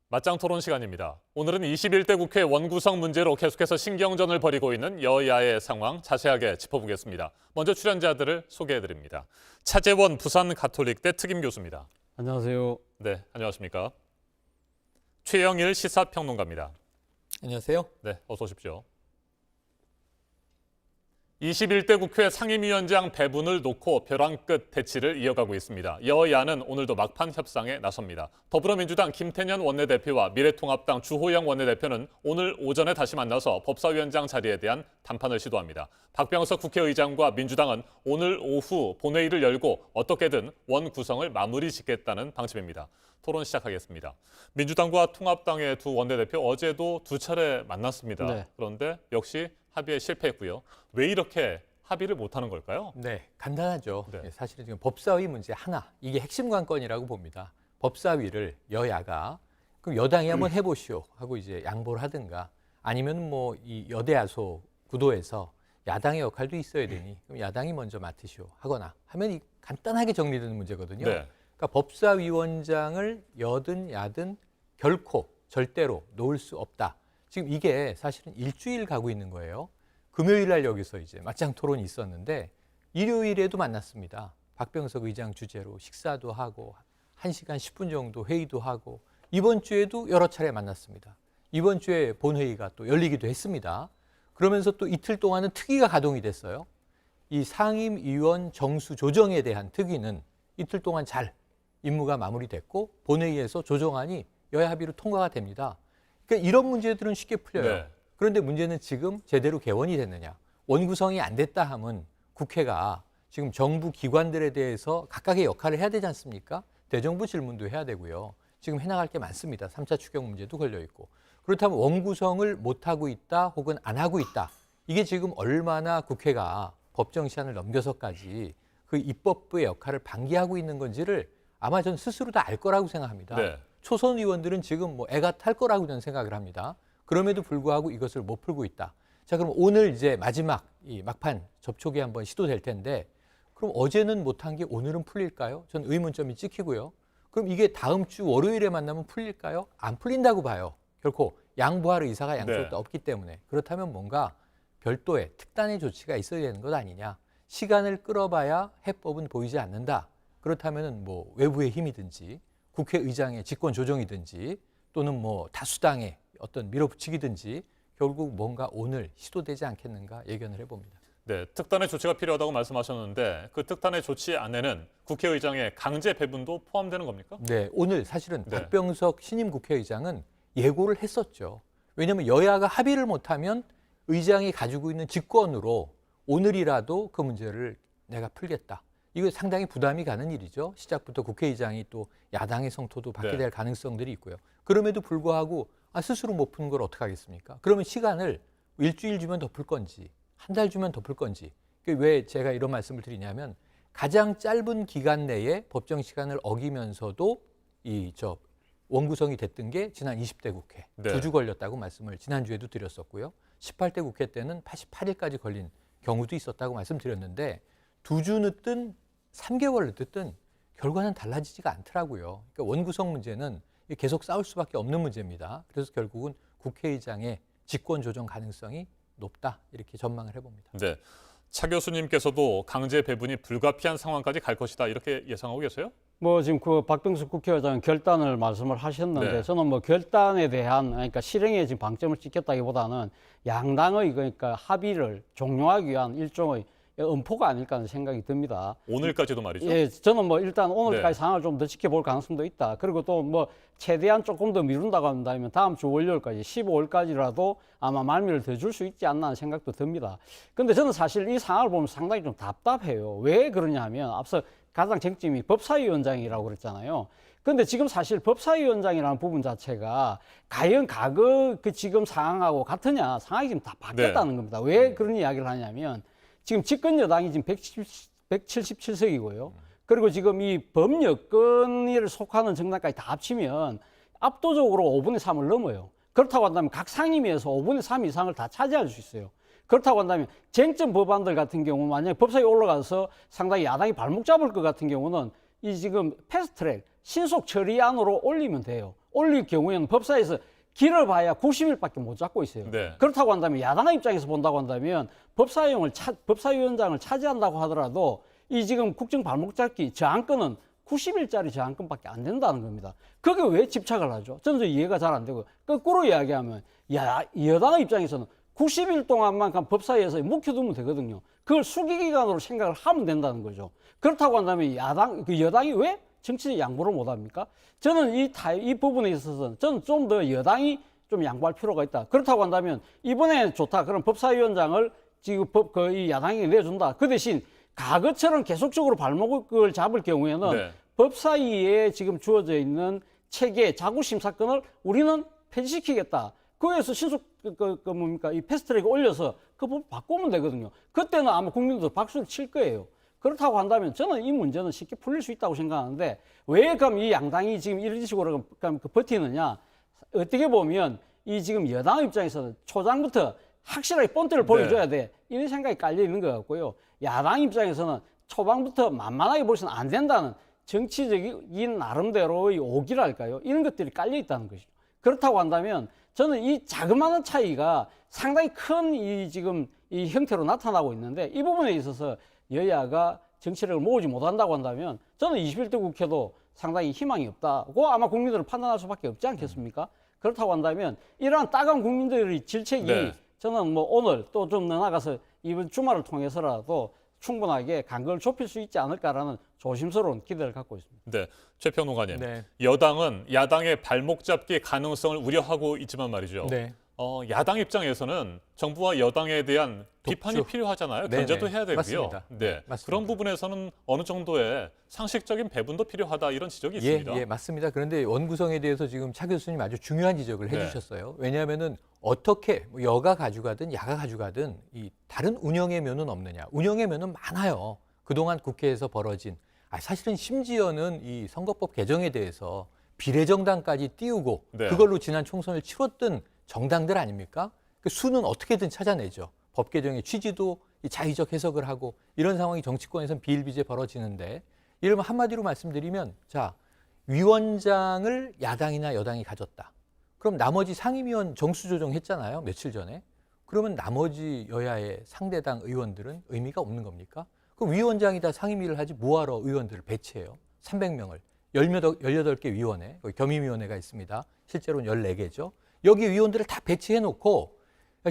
맞짱 토론 시간입니다. 오늘은 21대 국회 원구성 문제로 계속해서 신경전을 벌이고 있는 여야의 상황 자세하게 짚어보겠습니다. 먼저 출연자들을 소개해드립니다. 차재원 부산 가톨릭대 특임 교수입니다. 안녕하세요. 네, 안녕하십니까. 최영일 시사평론가입니다. 안녕하세요. 네, 어서 오십시오. 21대 국회 상임위원장 배분을 놓고 벼랑 끝 대치를 이어가고 있습니다. 여야는 오늘도 막판 협상에 나섭니다. 더불어민주당 김태년 원내대표와 미래통합당 주호영 원내대표는 오늘 오전에 다시 만나서 법사위원장 자리에 대한談판을 시도합니다. 박병석 국회의장과 민주당은 오늘 오후 본회의를 열고 어떻게든 원 구성을 마무리 짓겠다는 방침입니다. 토론 시작하겠습니다. 민주당과 통합당의 두 원내대표 어제도 두 차례 만났습니다. 네. 그런데 역시 합의에 실패했고요. 왜 이렇게 합의를 못하는 걸까요? 네, 간단하죠. 네. 사실은 지금 법사위 문제 하나, 이게 핵심 관건이라고 봅니다. 법사위를 여야가 그럼 여당이 한번 해보시오 하고 이제 양보를 하든가 아니면 뭐 이 여대야소 구도에서 야당의 역할도 있어야 되니 그럼 야당이 먼저 맡으시오 하거나 하면 이 간단하게 정리되는 문제거든요. 네. 그러니까 법사위원장을 여든 야든 결코 절대로 놓을 수 없다. 지금 이게 사실은 일주일 가고 있는 거예요. 금요일 날 여기서 이제 맞짱 토론이 있었는데 일요일에도 만났습니다. 박병석 의장 주재로 식사도 하고 1시간 10분 정도 회의도 하고 이번 주에도 여러 차례 만났습니다. 이번 주에 본회의가 또 열리기도 했습니다. 그러면서 또 이틀 동안은 특위가 가동이 됐어요. 이 상임위원 정수 조정에 대한 특위는 이틀 동안 잘 임무가 마무리됐고 본회의에서 조정안이 여야 합의로 통과가 됩니다. 그러니까 이런 문제들은 쉽게 풀려요. 네. 그런데 문제는 지금 제대로 개원이 됐느냐. 원구성이 안 됐다 하면 국회가 지금 정부 기관들에 대해서 각각의 역할을 해야 되지 않습니까? 대정부 질문도 해야 되고요. 지금 해나갈 게 많습니다. 3차 추경 문제도 걸려있고. 그렇다면 원구성을 못하고 있다 혹은 안 하고 있다. 이게 지금 얼마나 국회가 법정 시한을 넘겨서까지 그 입법부의 역할을 방기하고 있는 건지를 아마 전 스스로 다 알 거라고 생각합니다. 네. 초선 의원들은 지금 뭐 애가 탈 거라고 저는 생각을 합니다. 그럼에도 불구하고 이것을 못 풀고 있다. 자, 그럼 오늘 이제 마지막 이 막판 접촉이 한번 시도될 텐데 그럼 어제는 못한 게 오늘은 풀릴까요? 전 의문점이 찍히고요. 그럼 이게 다음 주 월요일에 만나면 풀릴까요? 안 풀린다고 봐요. 결코 양보할 의사가 양쪽도 네. 없기 때문에. 그렇다면 뭔가 별도의 특단의 조치가 있어야 되는 것 아니냐. 시간을 끌어봐야 해법은 보이지 않는다. 그렇다면 뭐 외부의 힘이든지 국회의장의 직권 조정이든지 또는 뭐 다수당의 어떤 밀어붙이기든지 결국 뭔가 오늘 시도되지 않겠는가 예견을 해봅니다. 네, 특단의 조치가 필요하다고 말씀하셨는데 그 특단의 조치 안에는 국회의장의 강제 배분도 포함되는 겁니까? 네, 오늘 사실은 네. 박병석 신임 국회의장은 예고를 했었죠. 왜냐하면 여야가 합의를 못하면 의장이 가지고 있는 직권으로 오늘이라도 그 문제를 내가 풀겠다. 이거 상당히 부담이 가는 일이죠. 시작부터 국회의장이 또 야당의 성토도 받게 네. 될 가능성들이 있고요. 그럼에도 불구하고 스스로 못 푸는 걸 어떡하겠습니까? 그러면 시간을 일주일 주면 더 풀 건지 한 달 주면 더 풀 건지. 왜 제가 이런 말씀을 드리냐면 가장 짧은 기간 내에 법정 시간을 어기면서도 원구성이 됐던 게 지난 20대 국회 네. 2주 걸렸다고 말씀을 지난주에도 드렸었고요. 18대 국회 때는 88일까지 걸린 경우도 있었다고 말씀드렸는데 2주 늦든 3개월 늦든 결과는 달라지지가 않더라고요. 그러니까 원구성 문제는 계속 싸울 수밖에 없는 문제입니다. 그래서 결국은 국회의장의 직권 조정 가능성이 높다 이렇게 전망을 해봅니다. 네. 차 교수님께서도 강제 배분이 불가피한 상황까지 갈 것이다 이렇게 예상하고 계세요? 뭐 지금 그 박병석 국회의장 결단을 말씀을 하셨는데 네. 저는 뭐 결단에 대한 그러니까 실행에 지금 방점을 찍겠다기보다는 양당의 그러니까 합의를 종료하기 위한 일종의 엄포가 아닐까 하는 생각이 듭니다. 오늘까지도 말이죠. 예, 저는 뭐 일단 오늘까지 네. 상황을 좀 더 지켜볼 가능성도 있다. 그리고 또 뭐 최대한 조금 더 미룬다고 한다면 다음 주 월요일까지 15일까지라도 아마 말미를 더 줄 수 있지 않나 하는 생각도 듭니다. 근데 저는 사실 이 상황을 보면 상당히 좀 답답해요. 왜 그러냐 하면 앞서 가장 쟁점이 법사위원장이라고 그랬잖아요. 근데 지금 사실 법사위원장이라는 부분 자체가 과연 과거 그 지금 상황하고 같으냐, 상황이 지금 다 바뀌었다는 겁니다. 왜 그런 이야기를 하냐면 지금 집권 여당이 지금 177석이고요. 그리고 지금 이 범여권을 속하는 정당까지 다 합치면 압도적으로 5분의 3을 넘어요. 그렇다고 한다면 각 상임위에서 5분의 3 이상을 다 차지할 수 있어요. 그렇다고 한다면 쟁점 법안들 같은 경우 만약에 법사위에 올라가서 상당히 야당이 발목 잡을 것 같은 경우는 이 지금 패스트트랙 신속 처리안으로 올리면 돼요. 올릴 경우에는 법사위에서 길어봐야 90일밖에 못 잡고 있어요. 네. 그렇다고 한다면 야당의 입장에서 본다고 한다면 법사위원장을 차지한다고 하더라도 이 지금 국정 발목 잡기 저항권은 90일짜리 저항권밖에 안 된다는 겁니다. 그게 왜 집착을 하죠? 저는 이해가 잘 안 되고 거꾸로 이야기하면 여당의 입장에서는 90일 동안만 법사위에서 묵혀두면 되거든요. 그걸 수기기간으로 생각을 하면 된다는 거죠. 그렇다고 한다면 여당이 왜 정치적 양보를 못합니까? 저는 이 부분에 있어서는 저는 좀 더 여당이 좀 양보할 필요가 있다. 그렇다고 한다면 이번에 좋다. 그럼 법사위원장을 지금 이 야당이 내준다. 그 대신 과거처럼 계속적으로 발목을 잡을 경우에는 네. 법사위에 지금 주어져 있는 체계 자구심사권을 우리는 폐지시키겠다. 그에서 신속 이 패스트트랙 올려서 그 법 바꾸면 되거든요. 그때는 아마 국민들도 박수를 칠 거예요. 그렇다고 한다면 저는 이 문제는 쉽게 풀릴 수 있다고 생각하는데 왜 그럼 이 양당이 지금 이런 식으로 버티느냐? 어떻게 보면 이 지금 여당 입장에서는 초장부터 확실하게 본때를 보여줘야 돼. 이런 생각이 깔려 있는 것 같고요. 야당 입장에서는 초반부터 만만하게 보시면 안 된다는 정치적인 나름대로의 오기랄까요? 이런 것들이 깔려 있다는 것이죠. 그렇다고 한다면 저는 이 자그마한 차이가 상당히 큰 지금 이 형태로 나타나고 있는데 이 부분에 있어서 여야가 정치력을 모으지 못한다고 한다면 저는 21대 국회도 상당히 희망이 없다고 아마 국민들은 판단할 수밖에 없지 않겠습니까? 그렇다고 한다면 이러한 따가운 국민들의 질책이 네. 저는 뭐 오늘 또 좀 더 나가서 이번 주말을 통해서라도 충분하게 간격을 좁힐 수 있지 않을까라는 조심스러운 기대를 갖고 있습니다. 네, 최 평론가님. 네. 여당은 야당의 발목 잡기 가능성을 우려하고 있지만 말이죠. 네. 야당 입장에서는 정부와 여당에 대한 비판이 독주. 필요하잖아요. 네네. 견제도 해야 되고요. 맞습니다. 네, 맞습니다. 그런 부분에서는 어느 정도의 상식적인 배분도 필요하다 이런 지적이 있습니다. 예, 맞습니다. 그런데 원구성에 대해서 지금 차 교수님 아주 중요한 지적을 네. 해주셨어요. 왜냐하면은 어떻게 여가 가져가든 야가 가져가든 이 다른 운영의 면은 없느냐? 운영의 면은 많아요. 그동안 국회에서 벌어진 사실은 심지어는 이 선거법 개정에 대해서 비례정당까지 띄우고 네. 그걸로 지난 총선을 치렀던 정당들 아닙니까? 그 수는 어떻게든 찾아내죠. 법 개정의 취지도 이 자의적 해석을 하고 이런 상황이 정치권에서는 비일비재 벌어지는데 예를 들면 한마디로 말씀드리면 자 위원장을 야당이나 여당이 가졌다. 그럼 나머지 상임위원 정수 조정했잖아요. 며칠 전에. 그러면 나머지 여야의 상대당 의원들은 의미가 없는 겁니까? 그럼 위원장이 다 상임위를 하지 뭐하러 의원들을 배치해요? 300명을. 18개 위원회, 겸임위원회가 있습니다. 실제로는 14개죠. 여기 위원들을 다 배치해놓고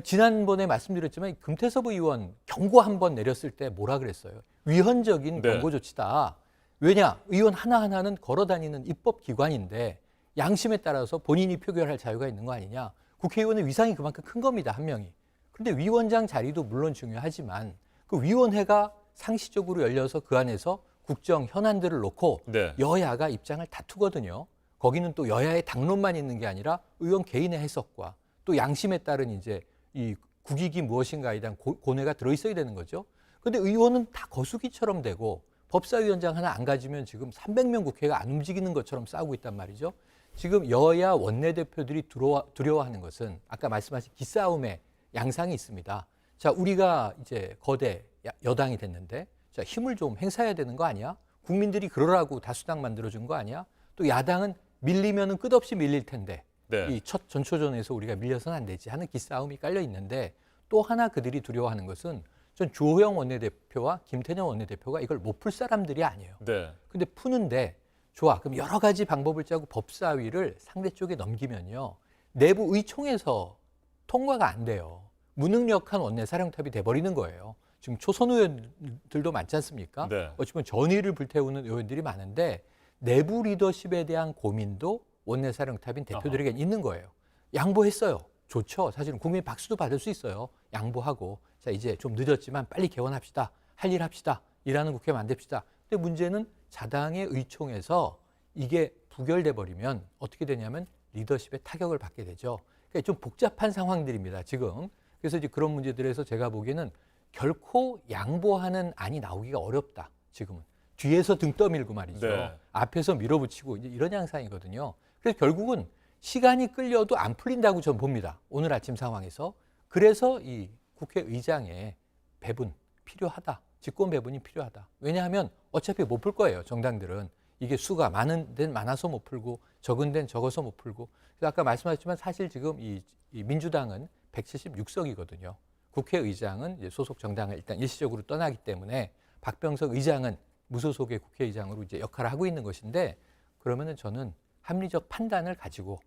지난번에 말씀드렸지만 금태섭 의원 경고 한 번 내렸을 때 뭐라 그랬어요? 위헌적인 네. 경고 조치다. 왜냐? 의원 하나하나는 걸어다니는 입법기관인데 양심에 따라서 본인이 표결할 자유가 있는 거 아니냐. 국회의원의 위상이 그만큼 큰 겁니다. 한 명이. 그런데 위원장 자리도 물론 중요하지만 그 위원회가 상시적으로 열려서 그 안에서 국정 현안들을 놓고 네. 여야가 입장을 다투거든요. 거기는 또 여야의 당론만 있는 게 아니라 의원 개인의 해석과 또 양심에 따른 이제 이 국익이 무엇인가에 대한 고뇌가 들어있어야 되는 거죠. 그런데 의원은 다 거수기처럼 되고 법사위원장 하나 안 가지면 지금 300명 국회가 안 움직이는 것처럼 싸우고 있단 말이죠. 지금 여야 원내대표들이 두려워하는 것은 아까 말씀하신 기싸움의 양상이 있습니다. 자, 우리가 이제 거대 여당이 됐는데 자, 힘을 좀 행사해야 되는 거 아니야? 국민들이 그러라고 다수당 만들어준 거 아니야? 또 야당은 밀리면은 끝없이 밀릴 텐데 네. 이 첫 전초전에서 우리가 밀려서는 안 되지 하는 기싸움이 깔려 있는데 또 하나 그들이 두려워하는 것은 전 주호영 원내대표와 김태년 원내대표가 이걸 못 풀 사람들이 아니에요. 네. 근데 푸는데 좋아. 그럼 여러 가지 방법을 짜고 법사위를 상대 쪽에 넘기면요. 내부 의총에서 통과가 안 돼요. 무능력한 원내사령탑이 돼버리는 거예요. 지금 초선 의원들도 많지 않습니까? 네. 어찌보면 전의를 불태우는 의원들이 많은데 내부 리더십에 대한 고민도 원내사령탑인 대표들에게 있는 거예요. 양보했어요. 좋죠. 사실은 국민 박수도 받을 수 있어요. 양보하고 자 이제 좀 늦었지만 빨리 개원합시다. 할 일 합시다. 일하는 국회 만듭시다. 근데 문제는 자당의 의총에서 이게 부결돼 버리면 어떻게 되냐면 리더십에 타격을 받게 되죠. 그러니까 좀 복잡한 상황들입니다. 지금. 그래서 이제 그런 문제들에서 제가 보기에는 결코 양보하는 안이 나오기가 어렵다. 지금은. 뒤에서 등 떠밀고 말이죠. 네. 앞에서 밀어붙이고 이제 이런 양상이거든요. 그래서 결국은 시간이 끌려도 안 풀린다고 저는 봅니다. 오늘 아침 상황에서. 그래서 이 국회의장의 배분 필요하다. 직권 배분이 필요하다. 왜냐하면 어차피 못 풀 거예요. 정당들은. 이게 수가 많은 데는 많아서 못 풀고 적은 데는 적어서 못 풀고. 그래서 아까 말씀하셨지만 사실 지금 이 민주당은 176석이거든요. 국회의장은 이제 소속 정당을 일단 일시적으로 떠나기 때문에 박병석 의장은 무소속의 국회의장으로 이제 역할을 하고 있는 것인데, 그러면은 저는 합리적 판단을 가지고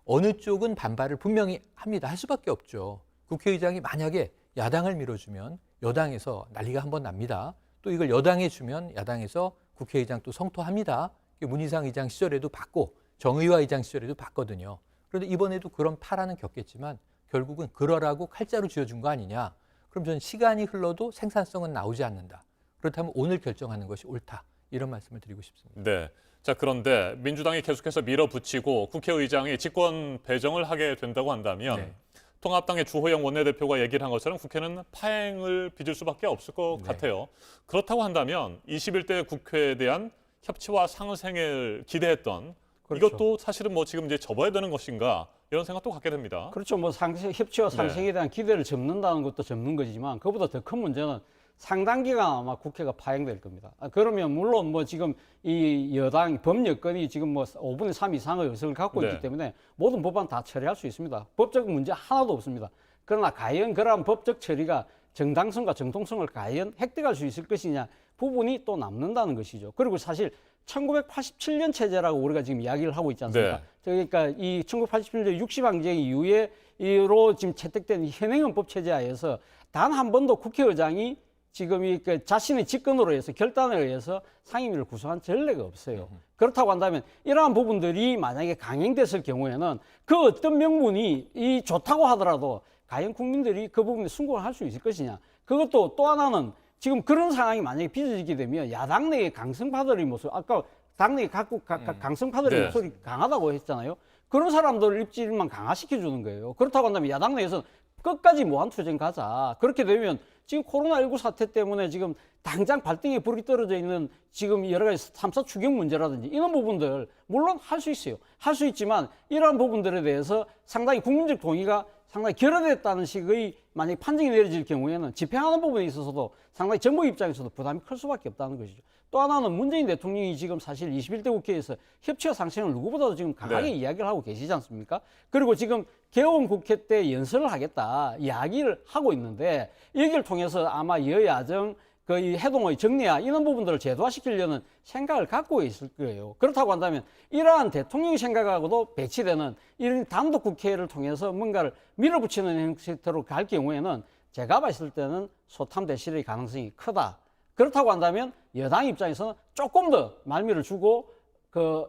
어느 쪽은 반발을 분명히 합니다. 할 수밖에 없죠. 국회의장이 만약에 야당을 밀어주면 여당에서 난리가 한번 납니다. 또 이걸 여당에 주면 야당에서 국회의장 또 성토합니다. 문희상 의장 시절에도 받고 정의화 의장 시절에도 받거든요. 그런데 이번에도 그런 파란은 겪겠지만 결국은 그러라고 칼자루 쥐어준 거 아니냐. 그럼 저는 시간이 흘러도 생산성은 나오지 않는다. 그렇다면 오늘 결정하는 것이 옳다. 이런 말씀을 드리고 싶습니다. 네. 자, 그런데 민주당이 계속해서 밀어붙이고 국회의장이 직권 배정을 하게 된다고 한다면 네. 통합당의 주호영 원내대표가 얘기를 한 것처럼 국회는 파행을 빚을 수밖에 없을 것 네. 같아요. 그렇다고 한다면 21대 국회에 대한 협치와 상생을 기대했던 그렇죠. 이것도 사실은 뭐 지금 이제 접어야 되는 것인가 이런 생각도 갖게 됩니다. 그렇죠. 뭐 협치와 상생에 대한 기대를 접는다는 것도 접는 거지만 그보다 더 큰 문제는 상당 기간 아마 국회가 파행될 겁니다. 그러면 물론 뭐 지금 이 여당 범여권이 지금 뭐 5분의 3 이상의 의석을 갖고 네. 있기 때문에 모든 법안 다 처리할 수 있습니다. 법적 문제 하나도 없습니다. 그러나 과연 그러한 법적 처리가 정당성과 정통성을 과연 획득할 수 있을 것이냐 부분이 또 남는다는 것이죠. 그리고 사실 1987년 체제라고 우리가 지금 이야기를 하고 있지 않습니까? 네. 그러니까 이 1987년 60항쟁 이후로 지금 채택된 현행헌법 체제 하에서 단 한 번도 국회의장이 지금 그 자신의 직권으로 해서 결단에 의해서 상임위를 구성한 전례가 없어요. 그렇다고 한다면 이러한 부분들이 만약에 강행됐을 경우에는 그 어떤 명분이 이 좋다고 하더라도 과연 국민들이 그 부분에 순응을 할 수 있을 것이냐. 그것도 또 하나는 지금 그런 상황이 만약에 빚어지게 되면 야당 내의 강성파들의 모습, 아까 당내의 각국 강성파들의 네. 목소리 강하다고 했잖아요. 그런 사람들 입질만 강화시켜주는 거예요. 그렇다고 한다면 야당 내에서는 끝까지 무한투쟁 가자. 그렇게 되면 지금 코로나19 사태 때문에 지금 당장 발등에 불이 떨어져 있는 지금 여러 가지 3사 추경 문제라든지 이런 부분들 물론 할 수 있어요. 할 수 있지만 이러한 부분들에 대해서 상당히 국민적 동의가 상당히 결여됐다는 식의 만약에 판정이 내려질 경우에는 집행하는 부분에 있어서도 상당히 정부 입장에서도 부담이 클 수밖에 없다는 것이죠. 또 하나는 문재인 대통령이 지금 사실 21대 국회에서 협치와 상생을 누구보다도 지금 강하게 이야기를 하고 계시지 않습니까? 그리고 지금 개원 국회 때 연설을 하겠다 이야기를 하고 있는데 여기를 통해서 아마 여야정 이 해동의 정리와 이런 부분들을 제도화시키려는 생각을 갖고 있을 거예요. 그렇다고 한다면 이러한 대통령의 생각하고도 배치되는 이런 단독 국회를 통해서 뭔가를 밀어붙이는 형태로 갈 경우에는 제가 봤을 때는 소탐대실의 가능성이 크다. 그렇다고 한다면 여당 입장에서는 조금 더 말미를 주고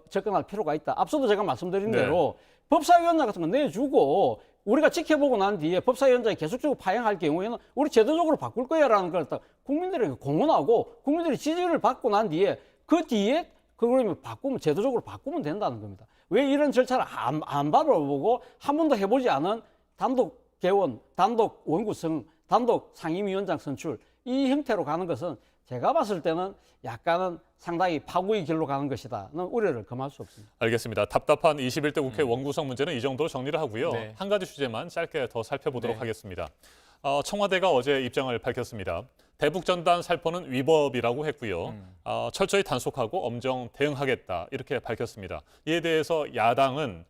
접근할 필요가 있다. 앞서도 제가 말씀드린 대로 법사위원장 같은 거 내주고 우리가 지켜보고 난 뒤에 법사위원장이 계속적으로 파행할 경우에는 우리 제도적으로 바꿀 거야라는 걸 딱 국민들에게 공언하고 국민들의 지지를 받고 난 뒤에 그 뒤에 그러면 바꾸면 제도적으로 바꾸면 된다는 겁니다. 왜 이런 절차를 안 밟아보고 한 번도 해보지 않은 단독 개원, 단독 원구성, 단독 상임위원장 선출 이 형태로 가는 것은 제가 봤을 때는 약간은 상당히 파국의 길로 가는 것이다는 우려를 금할 수 없습니다. 알겠습니다. 답답한 21대 국회 원구성 문제는 이 정도로 정리를 하고요. 네. 한 가지 주제만 짧게 더 살펴보도록 네. 하겠습니다. 청와대가 어제 입장을 밝혔습니다. 대북전단 살포는 위법이라고 했고요. 철저히 단속하고 엄정 대응하겠다 이렇게 밝혔습니다. 이에 대해서 야당은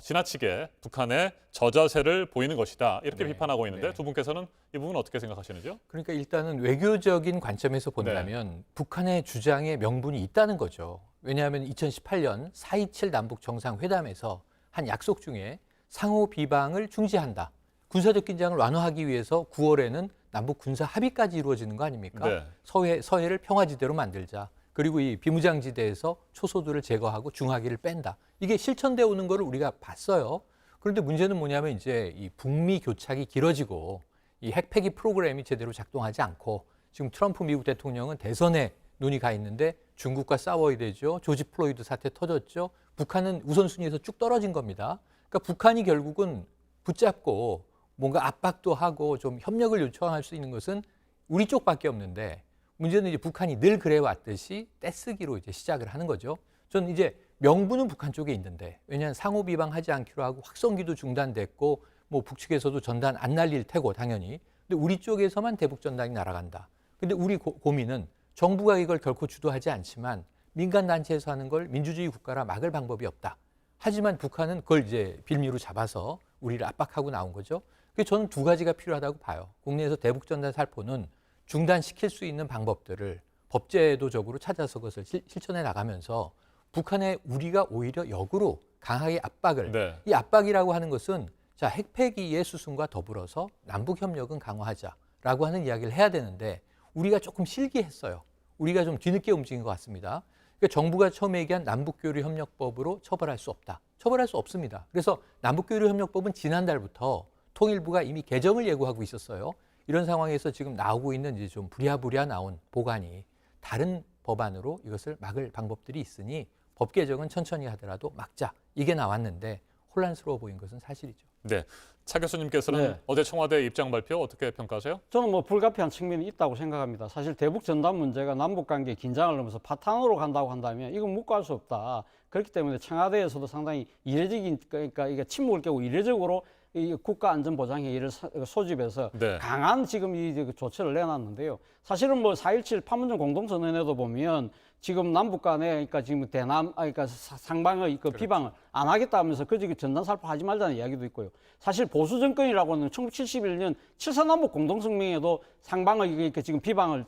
지나치게 북한의 저자세를 보이는 것이다 이렇게 네. 비판하고 있는데 네. 두 분께서는 이 부분 어떻게 생각하시는지요? 그러니까 일단은 외교적인 관점에서 본다면 북한의 주장에 명분이 있다는 거죠. 왜냐하면 2018년 4.27 남북 정상회담에서 한 약속 중에 상호 비방을 중지한다. 군사적 긴장을 완화하기 위해서 9월에는 남북 군사 합의까지 이루어지는 거 아닙니까? 네. 서해를 평화지대로 만들자. 그리고 이 비무장지대에서 초소들을 제거하고 중화기를 뺀다. 이게 실천되어 오는 거를 우리가 봤어요. 그런데 문제는 뭐냐면 이제 이 북미 교착이 길어지고 이 핵폐기 프로그램이 제대로 작동하지 않고 지금 트럼프 미국 대통령은 대선에 눈이 가 있는데 중국과 싸워야 되죠. 조지 플로이드 사태 터졌죠. 북한은 우선순위에서 쭉 떨어진 겁니다. 그러니까 북한이 결국은 붙잡고 뭔가 압박도 하고 좀 협력을 요청할 수 있는 것은 우리 쪽밖에 없는데 문제는 이제 북한이 늘 그래 왔듯이 떼쓰기로 이제 시작을 하는 거죠. 저는 이제 명분은 북한 쪽에 있는데 왜냐하면 상호 비방하지 않기로 하고 확성기도 중단됐고 뭐 북측에서도 전단 안 날릴 테고 당연히. 근데 우리 쪽에서만 대북 전단이 날아간다. 근데 우리 고민은 정부가 이걸 결코 주도하지 않지만 민간 단체에서 하는 걸 민주주의 국가라 막을 방법이 없다. 하지만 북한은 그걸 이제 빌미로 잡아서 우리를 압박하고 나온 거죠. 그래서 저는 두 가지가 필요하다고 봐요. 국내에서 대북 전단 살포는 중단시킬 수 있는 방법들을 법제도적으로 찾아서 그것을 실천해 나가면서 북한에 우리가 오히려 역으로 강하게 압박을 네. 이 압박이라고 하는 것은 자 핵폐기의 수순과 더불어서 남북 협력은 강화하자라고 하는 이야기를 해야 되는데 우리가 조금 실기했어요. 우리가 좀 뒤늦게 움직인 것 같습니다. 그러니까 정부가 처음에 얘기한 남북교류협력법으로 처벌할 수 없다. 처벌할 수 없습니다. 그래서 남북교류협력법은 지난달부터 통일부가 이미 개정을 예고하고 있었어요. 이런 상황에서 지금 나오고 있는 이제 좀 부랴부랴 나온 보관이 다른 법안으로 이것을 막을 방법들이 있으니 법 개정은 천천히 하더라도 막자. 이게 나왔는데 혼란스러워 보인 것은 사실이죠. 네. 차 교수님께서는 네. 어제 청와대 입장 발표 어떻게 평가하세요? 저는 뭐 불가피한 측면이 있다고 생각합니다. 사실 대북 전단 문제가 남북 관계 긴장을 넘어서 파탄으로 간다고 한다면 이건 묵고할 수 없다. 그렇기 때문에 청와대에서도 상당히 이례적인 그러니까 이게 침묵을 깨고 이례적으로 이 국가안전보장회의를 소집해서 네. 강한 지금 이 조치를 내놨는데요. 사실은 뭐 4.17 판문점 공동선언에도 보면 지금 남북 간에 그러니까 지금 그러니까 상방의 그 비방을 안 하겠다 하면서 그저 전단 살포하지 말자는 이야기도 있고요. 사실 보수 정권이라고 하는 1971년 7.4남북 공동성명에도 상방의 이렇게 지금 비방을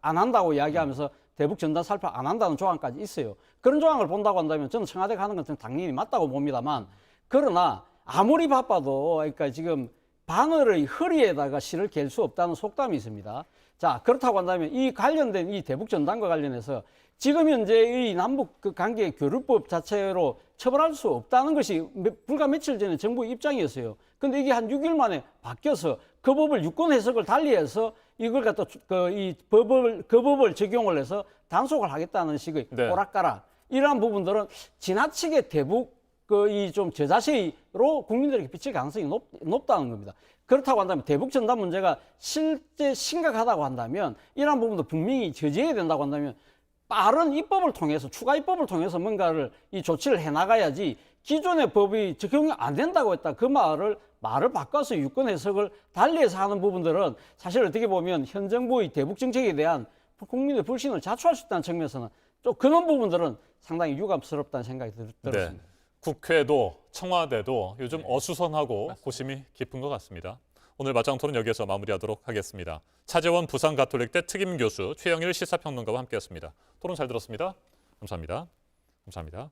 안 한다고 이야기하면서 대북 전단 살포 안 한다는 조항까지 있어요. 그런 조항을 본다고 한다면 저는 청와대 가는 건 당연히 맞다고 봅니다만 그러나 아무리 바빠도 그러니까 지금 바늘의 허리에다가 실을 갤 수 없다는 속담이 있습니다. 자, 그렇다고 한다면 이 관련된 이 대북 전단과 관련해서 지금 현재 이 남북 그 관계 교류법 자체로 처벌할 수 없다는 것이 불과 며칠 전에 정부 입장이었어요. 근데 이게 한 6일 만에 바뀌어서 그 법을 유권 해석을 달리해서 이걸 갖다 그 법을 적용을 해서 단속을 하겠다는 식의 네. 오락가락 이러한 부분들은 지나치게 대북 이 좀 저자세로 국민들에게 비칠 가능성이 높다는 겁니다. 그렇다고 한다면 대북 전단 문제가 실제 심각하다고 한다면 이러한 부분도 분명히 저지해야 된다고 한다면 빠른 입법을 통해서 추가 입법을 통해서 뭔가를 이 조치를 해나가야지 기존의 법이 적용이 안 된다고 했다. 그 말을 바꿔서 유권 해석을 달리해서 하는 부분들은 사실 어떻게 보면 현 정부의 대북 정책에 대한 국민의 불신을 자초할 수 있다는 측면에서는 좀 그런 부분들은 상당히 유감스럽다는 생각이 들었습니다. 네. 국회도 청와대도 요즘 어수선하고 고심이 깊은 것 같습니다. 오늘 맞짱 토론 여기에서 마무리하도록 하겠습니다. 차재원 부산가톨릭대 특임 교수, 최영일 시사평론가와 함께했습니다. 토론 잘 들었습니다. 감사합니다. 감사합니다.